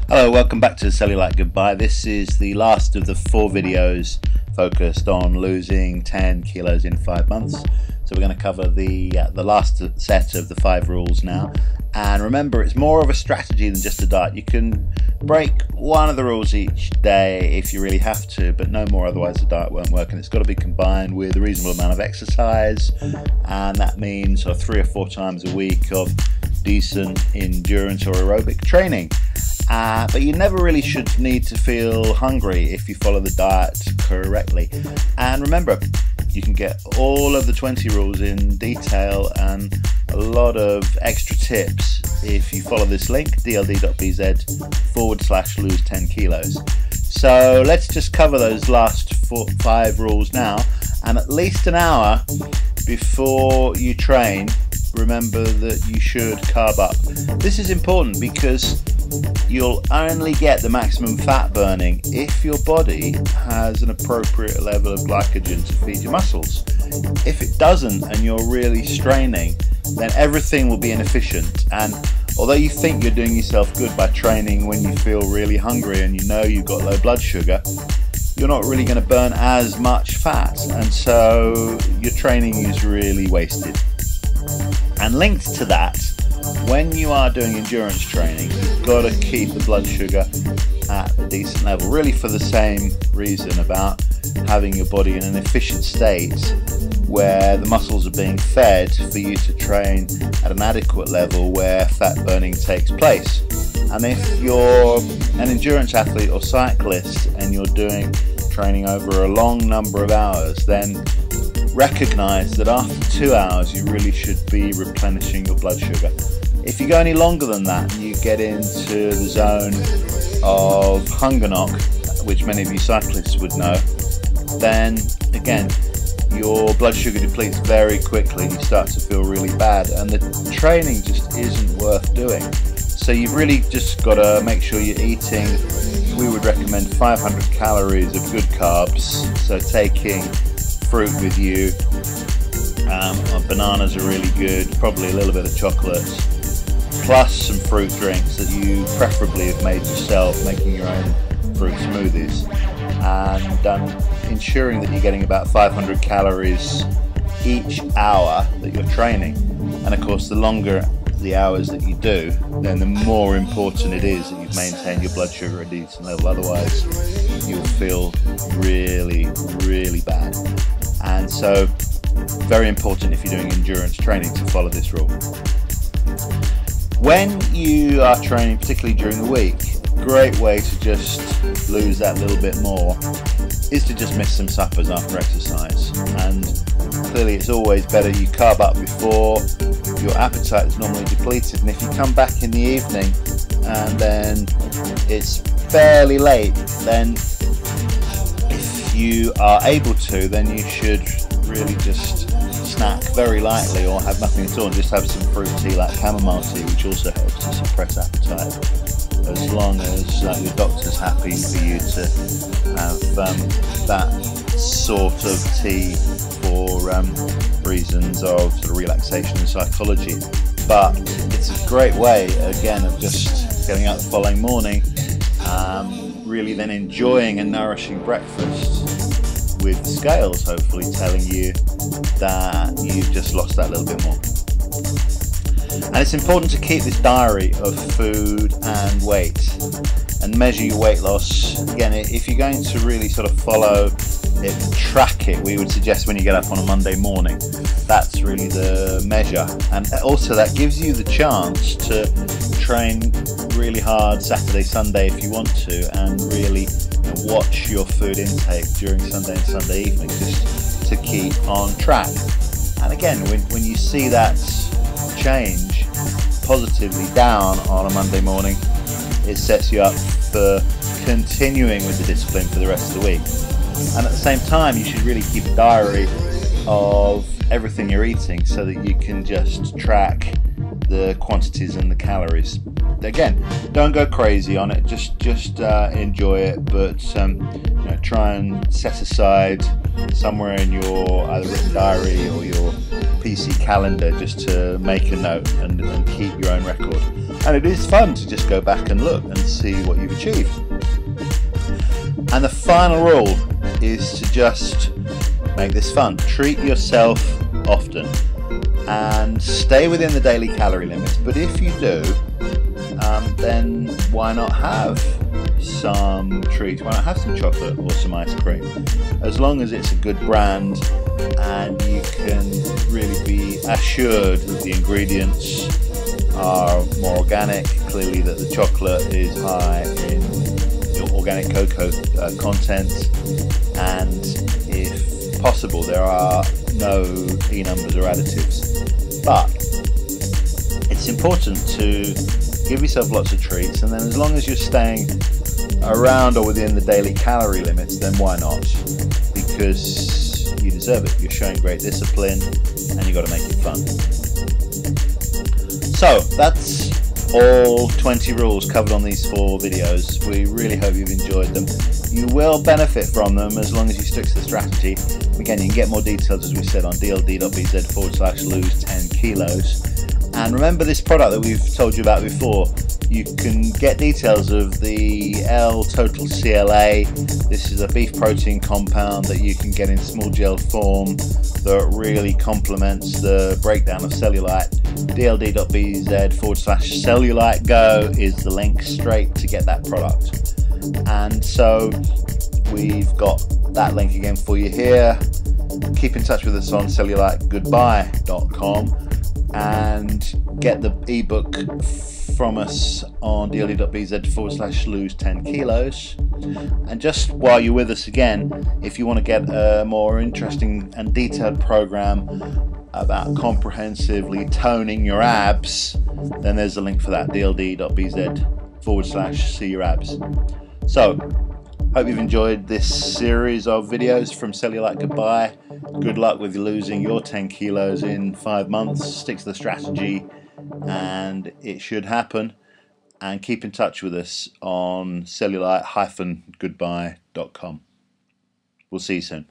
Hello, welcome back to Cellulite Goodbye. This is the last of the 4 videos focused on losing 10 kilos in 5 months. So we're going to cover the last set of the 5 rules now. And remember, it's more of a strategy than just a diet. You can break one of the rules each day if you really have to, but no more, otherwise the diet won't work. And it's got to be combined with a reasonable amount of exercise, and that means 3 or 4 times a week of decent endurance or aerobic training. But you never really should need to feel hungry if you follow the diet correctly. And remember, you can get all of the 20 rules in detail and a lot of extra tips if you follow this link, dld.bz/lose 10 kilos. So let's just cover those last 5 rules now, and at least an hour before you train, remember that you should carb up. This is important because you'll only get the maximum fat burning if your body has an appropriate level of glycogen to feed your muscles. If it doesn't and you're really straining, then everything will be inefficient. And although you think you're doing yourself good by training when you feel really hungry and you know you've got low blood sugar, you're not really going to burn as much fat, and so your training is really wasted. And linked to that, when you are doing endurance training, you've got to keep the blood sugar at a decent level, really for the same reason about having your body in an efficient state where the muscles are being fed for you to train at an adequate level where fat burning takes place. And if you're an endurance athlete or cyclist and you're doing training over a long number of hours, then recognize that after 2 hours you really should be replenishing your blood sugar. If you go any longer than that and you get into the zone of hunger knock, which many of you cyclists would know, then again your blood sugar depletes very quickly and you start to feel really bad, and the training just isn't worth doing. So you've really just got to make sure you're eating, we would recommend 500 calories of good carbs, so taking fruit with you, bananas are really good, probably a little bit of chocolate, plus some fruit drinks that you preferably have made yourself, making your own fruit smoothies, and ensuring that you're getting about 500 calories each hour that you're training. And of course, the longer the hours that you do, then the more important it is that you've maintained your blood sugar at a decent level, otherwise you'll feel really, really bad. And so, very important if you're doing endurance training to follow this rule. When you are training, particularly during the week, a great way to just lose that little bit more is to just miss some suppers after exercise. And clearly it's always better you carb up before, your appetite is normally depleted, and if you come back in the evening and then it's fairly late, then if you are able to, then you should really just snack very lightly or have nothing at all and just have some fruit tea like chamomile tea, which also helps to suppress appetite, as long as your doctor's happy for you to have that sort of tea for reasons of sort of relaxation and psychology. But it's a great way, again, of just getting up the following morning, really then enjoying a nourishing breakfast with the scales hopefully telling you that you've just lost that little bit more. And it's important to keep this diary of food and weight and measure your weight loss. Again, if you're going to really sort of follow it, track it, we would suggest when you get up on a Monday morning. That's really the measure, and also that gives you the chance to train really hard Saturday, Sunday if you want to, and really watch your food intake during Sunday and Sunday evening just to keep on track. And again, when you see that change positively down on a Monday morning, it sets you up for continuing with the discipline for the rest of the week. And at the same time, you should really keep a diary of everything you're eating so that you can just track the quantities and the calories. Again, don't go crazy on it, just enjoy it, but try and set aside somewhere in your either written diary or your PC calendar just to make a note and keep your own record. And it is fun to just go back and look and see what you've achieved. And the final rule is to just make this fun. Treat yourself often and stay within the daily calorie limits. But if you do, then why not have some treats? Why not have some chocolate or some ice cream? As long as it's a good brand and you can really be assured that the ingredients are more organic, clearly that the chocolate is high in organic cocoa content, and if possible there are no E numbers or additives. But it's important to give yourself lots of treats, and then as long as you're staying around or within the daily calorie limits, then why not? Because you deserve it. You're showing great discipline and you've got to make it fun. So that's all 20 rules covered on these 4 videos. We really hope you've enjoyed them. You will benefit from them as long as you stick to the strategy. Again, you can get more details, as we said, on dld.bz/lose10kilos. And remember this product that we've told you about before. You can get details of the L-Total CLA. This is a beef protein compound that you can get in small gel form that really complements the breakdown of cellulite. dld.bz/cellulite go is the link straight to get that product. And so we've got that link again for you here. Keep in touch with us on cellulitegoodbye.com and get the ebook from us on dld.bz/lose10kilos. And just while you're with us again, if you want to get a more interesting and detailed program about comprehensively toning your abs, then there's a link for that, dld.bz/see-your-abs. So, hope you've enjoyed this series of videos from Cellulite Goodbye. Good luck with losing your 10 kilos in 5 months. Stick to the strategy and it should happen. And keep in touch with us on cellulite-goodbye.com. We'll see you soon.